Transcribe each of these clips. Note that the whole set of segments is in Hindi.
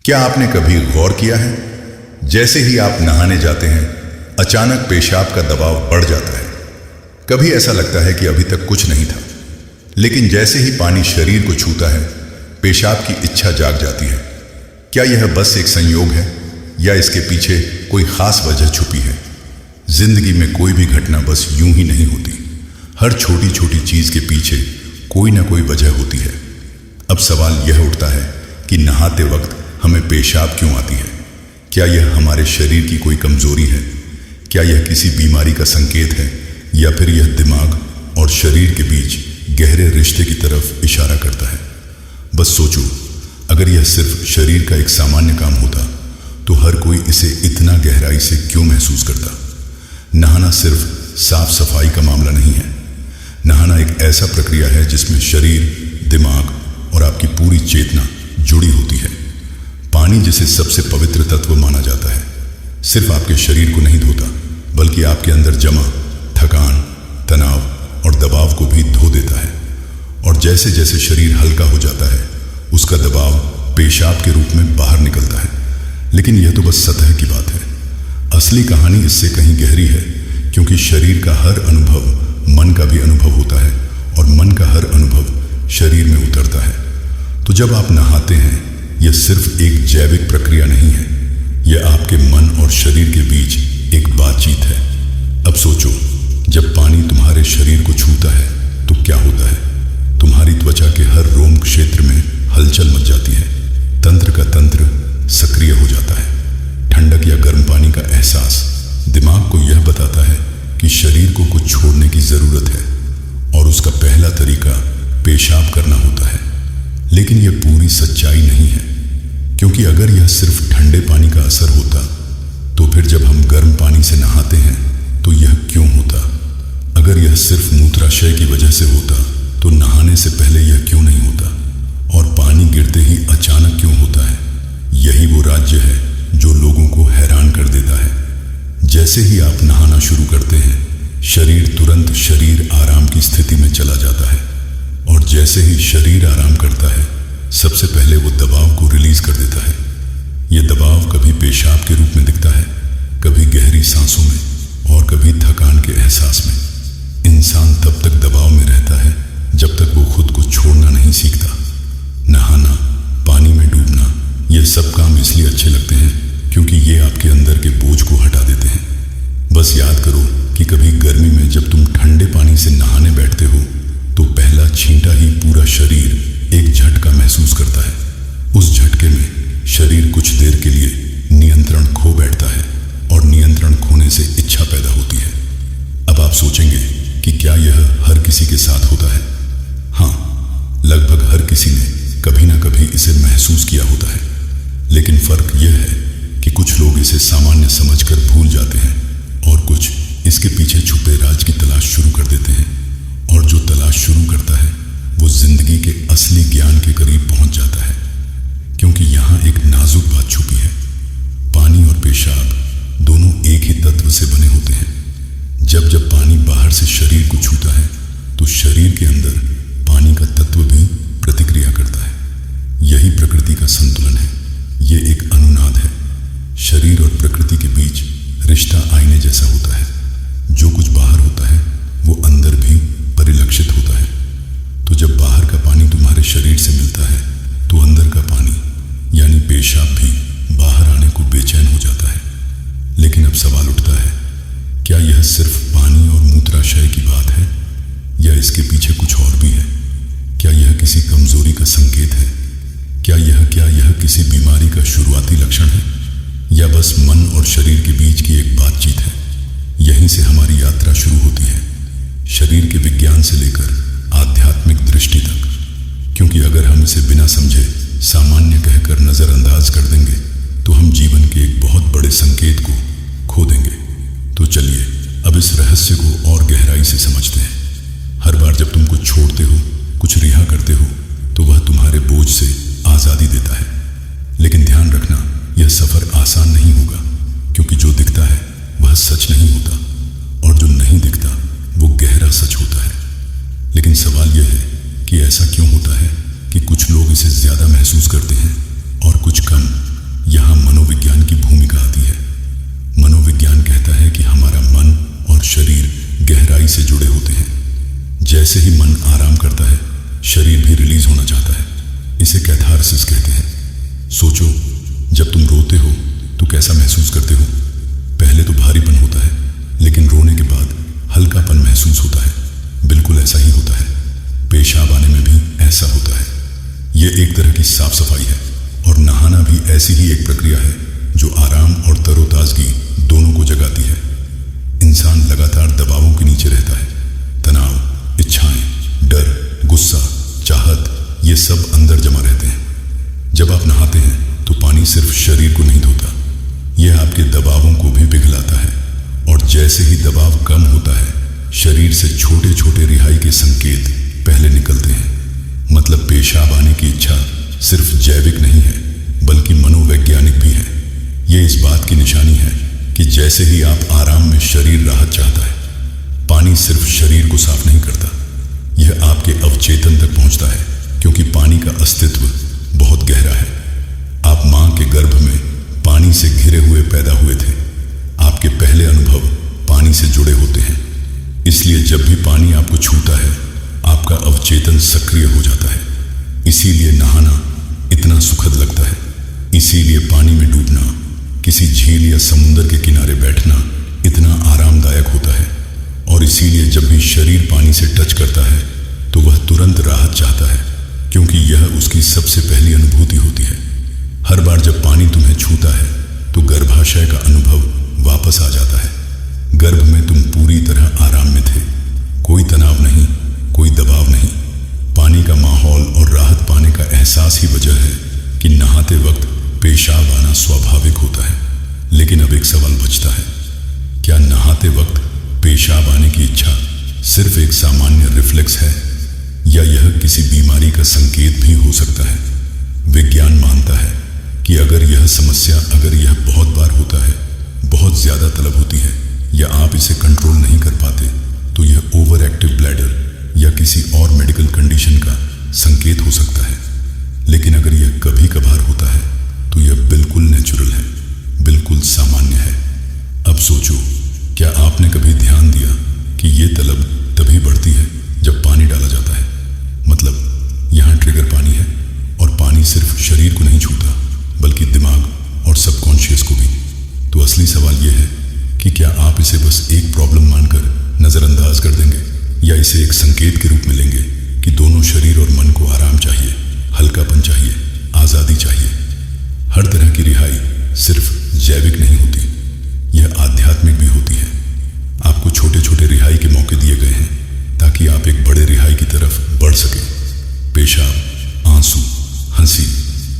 क्या आपने कभी गौर किया है, जैसे ही आप नहाने जाते हैं अचानक पेशाब का दबाव बढ़ जाता है। कभी ऐसा लगता है कि अभी तक कुछ नहीं था, लेकिन जैसे ही पानी शरीर को छूता है पेशाब की इच्छा जाग जाती है। क्या यह बस एक संयोग है या इसके पीछे कोई खास वजह छुपी है? जिंदगी में कोई भी घटना बस यूं ही नहीं होती। हर छोटी छोटी चीज के पीछे कोई ना कोई वजह होती है। अब सवाल यह उठता है कि नहाते वक्त हमें पेशाब क्यों आती है? क्या यह हमारे शरीर की कोई कमजोरी है? क्या यह किसी बीमारी का संकेत है, या फिर यह दिमाग और शरीर के बीच गहरे रिश्ते की तरफ इशारा करता है? बस सोचो, अगर यह सिर्फ शरीर का एक सामान्य काम होता तो हर कोई इसे इतना गहराई से क्यों महसूस करता? नहाना सिर्फ साफ सफाई का मामला नहीं है। नहाना एक ऐसा प्रक्रिया है जिसमें शरीर, दिमाग और आपकी पूरी चेतना जुड़ी होती है। पानी, जिसे सबसे पवित्र तत्व माना जाता है, सिर्फ आपके शरीर को नहीं धोता, बल्कि आपके अंदर जमा थकान, तनाव और दबाव को भी धो देता है। और जैसे जैसे शरीर हल्का हो जाता है उसका दबाव पेशाब के रूप में बाहर निकलता है। लेकिन यह तो बस सतह की बात है। असली कहानी इससे कहीं गहरी है, क्योंकि शरीर का हर अनुभव मन का भी अनुभव होता है और मन का हर अनुभव शरीर में उतरता है। तो जब आप नहाते हैं, यह सिर्फ एक जैविक प्रक्रिया नहीं है, यह आपके मन और शरीर के बीच एक बातचीत है। अब सोचो, जब पानी तुम्हारे शरीर को छूता है तो क्या होता है? तुम्हारी त्वचा के हर रोम क्षेत्र में हलचल मच जाती है। तंत्र का तंत्र सक्रिय हो जाता है। ठंडक या गर्म पानी का एहसास दिमाग को यह बताता है कि शरीर को कुछ छोड़ने की जरूरत है, और उसका पहला तरीका पेशाब करना होता है। लेकिन यह पूरी सच्चाई नहीं है, क्योंकि अगर यह सिर्फ ठंडे पानी का असर होता तो फिर जब हम गर्म पानी से नहाते हैं तो यह क्यों होता? अगर यह सिर्फ मूत्राशय की वजह से होता तो नहाने से पहले यह क्यों नहीं होता? और पानी गिरते ही अचानक क्यों होता है? यही वो राज्य है जो लोगों को हैरान कर देता है। जैसे ही आप नहाना शुरू करते हैं, शरीर तुरंत शरीर आराम की स्थिति में चला जाता है, और जैसे ही शरीर आराम करता है सबसे पहले वो दबाव को रिलीज कर देता है। यह दबाव कभी पेशाब के रूप में दिखता है, कभी गहरी सांसों में और कभी थकान के एहसास में। इंसान तब तक दबाव में रहता है जब तक वो खुद को छोड़ना नहीं सीखता। नहाना, पानी में डूबना, ये सब काम इसलिए अच्छे लगते हैं क्योंकि ये आपके अंदर के बोझ को हटा देते हैं। बस याद करो कि कभी गर्मी में जब तुम ठंडे पानी से नहाने बैठते हो तो पहला छींटा ही पूरा शरीर एक झटका महसूस करता है। उस झटके में शरीर कुछ देर के लिए नियंत्रण खो बैठता है, और नियंत्रण खोने से इच्छा पैदा होती है। अब आप सोचेंगे कि क्या यह हर किसी के साथ होता है? हाँ, लगभग हर किसी ने कभी ना कभी इसे महसूस किया होता है। लेकिन फर्क यह है कि कुछ लोग इसे सामान्य समझकर भूल जाते हैं, और कुछ इसके पीछे छुपे राज की तलाश शुरू कर देते हैं। और जो तलाश शुरू करता है वो जिंदगी के असली ज्ञान के करीब पहुंच जाता है, क्योंकि यहां एक नाजुक बात छुपी है। पानी और पेशाब दोनों एक ही तत्व से बने होते हैं। जब जब पानी बाहर से शरीर को छूता है तो शरीर के अंदर पानी का तत्व भी प्रतिक्रिया करता है। यही प्रकृति का संतुलन है। यह एक अनुनाद है। शरीर और प्रकृति के बीच रिश्ता आईने जैसा होता है। जो कुछ बाहर होता है वो अंदर भी परिलक्षित होता है। तो जब बाहर का पानी तुम्हारे शरीर से मिलता है तो अंदर का पानी यानी पेशाब भी बाहर आने को बेचैन हो जाता है। लेकिन अब सवाल उठता है, क्या यह सिर्फ पानी और मूत्राशय की बात है, या इसके पीछे कुछ और भी है? क्या यह किसी कमजोरी का संकेत है? क्या यह किसी बीमारी का शुरुआती लक्षण है, या बस मन और शरीर के बीच की एक बातचीत है? यहीं से हमारी यात्रा शुरू होती है, शरीर के विज्ञान से लेकर आध्यात्मिक दृष्टि तक। क्योंकि अगर हम इसे बिना समझे सामान्य कहकर नजरअंदाज कर देंगे तो हम जीवन के एक बहुत बड़े संकेत को खो देंगे। तो चलिए अब इस रहस्य को और गहराई से समझते हैं। हर बार जब तुम कुछ छोड़ते हो, कुछ रिहा करते हो, तो वह तुम्हारे बोझ से आजादी देता है। लेकिन ध्यान रखना, यह सफर आसान नहीं होगा, क्योंकि जो दिखता है वह सच नहीं होता, और जो नहीं दिखता वो गहरा सच होता है। लेकिन सवाल यह है कि ऐसा क्यों होता है कि कुछ लोग इसे ज्यादा महसूस करते हैं और कुछ कम, सोचो, जब तुम रोते हो तो कैसा महसूस करते हो? पहले तो भारीपन होता है, लेकिन रोने के बाद हल्कापन महसूस होता है। बिल्कुल ऐसा ही होता है। पेशाब आने में भी ऐसा होता है। यह एक तरह की साफ सफाई है, और नहाना भी ऐसी ही एक प्रक्रिया है जो आराम और तरोताजगी दोनों को जगाती है। इंसान लगातार दबावों के नीचे रहता है। तनाव, इच्छाएं, डर, गुस्सा, चाहत, ये सब अंदर जमा रहते हैं। जब आप नहाते हैं तो पानी सिर्फ शरीर को नहीं धोता, यह आपके दबावों को भी पिघलाता है। और जैसे ही दबाव कम होता है, शरीर से छोटे छोटे रिहाई के संकेत पहले निकलते हैं। मतलब पेशाब आने की इच्छा सिर्फ जैविक नहीं है, बल्कि मनोवैज्ञानिक भी है। यह इस बात की निशानी है कि जैसे ही आप आराम में शरीर राहत चाहता है, पानी सिर्फ शरीर को साफ नहीं करता, यह आपके अवचेतन तक पहुंचता है, क्योंकि पानी का अस्तित्व बहुत गहरा है। आप मां के गर्भ में पानी से घिरे हुए पैदा हुए थे। आपके पहले अनुभव पानी से जुड़े होते हैं। इसलिए जब भी पानी आपको छूता है, आपका अवचेतन सक्रिय हो जाता है। इसीलिए नहाना इतना सुखद लगता है। इसीलिए पानी में डूबना, किसी झील या समुद्र के किनारे बैठना इतना आरामदायक होता है। और इसीलिए जब भी शरीर पानी से टच करता है तो वह तुरंत राहत चाहता है, क्योंकि यह उसकी सबसे पहली अनुभूति होती है। हर बार जब पानी तुम्हें छूता है तो गर्भाशय का अनुभव वापस आ जाता है। गर्भ में तुम पूरी तरह आराम में थे। कोई तनाव नहीं, कोई दबाव नहीं। पानी का माहौल और राहत पाने का एहसास ही वजह है कि नहाते वक्त पेशाब आना स्वाभाविक होता है। लेकिन अब एक सवाल बचता है, क्या नहाते वक्त पेशाब आने की इच्छा सिर्फ एक सामान्य रिफ्लेक्स है, या यह किसी बीमारी का संकेत भी हो सकता है? विज्ञान मानता है कि अगर यह बहुत बार होता है, बहुत ज्यादा तलब होती है, या आप इसे कंट्रोल नहीं कर पाते, तो यह ओवर एक्टिव ब्लैडर या किसी और मेडिकल कंडीशन का संकेत हो सकता है। लेकिन अगर यह कभी कभार होता है तो यह बिल्कुल नेचुरल है, बिल्कुल सामान्य है। अब सोचो, क्या आपने कभी ध्यान दिया कि यह तलब तभी बढ़ती है जब पानी डाला जाता है? मतलब यहां ट्रिगर पानी है, और पानी सिर्फ शरीर को नहीं छूता, बल्कि दिमाग और सबकॉन्शियस को भी। तो असली सवाल यह है कि क्या आप इसे बस एक प्रॉब्लम मानकर नजरअंदाज कर देंगे, या इसे एक संकेत के रूप में लेंगे कि दोनों शरीर और मन को आराम चाहिए, हल्कापन चाहिए, आजादी चाहिए। हर तरह की रिहाई सिर्फ जैविक नहीं होती, यह आध्यात्मिक भी होती है। आपको छोटे छोटे रिहाई के मौके दिए गए हैं ताकि आप एक बड़े रिहाई की तरफ बढ़ सकें। पेशाब, आंसू, हंसी,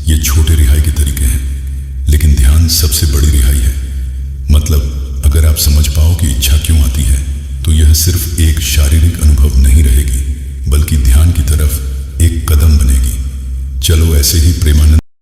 ये छोटे रिहाई के तरीके हैं, लेकिन ध्यान सबसे बड़ी रिहाई है। मतलब अगर आप समझ पाओ कि इच्छा क्यों आती है, तो यह सिर्फ एक शारीरिक अनुभव नहीं रहेगी, बल्कि ध्यान की तरफ एक कदम बनेगी। चलो ऐसे ही प्रेमानंद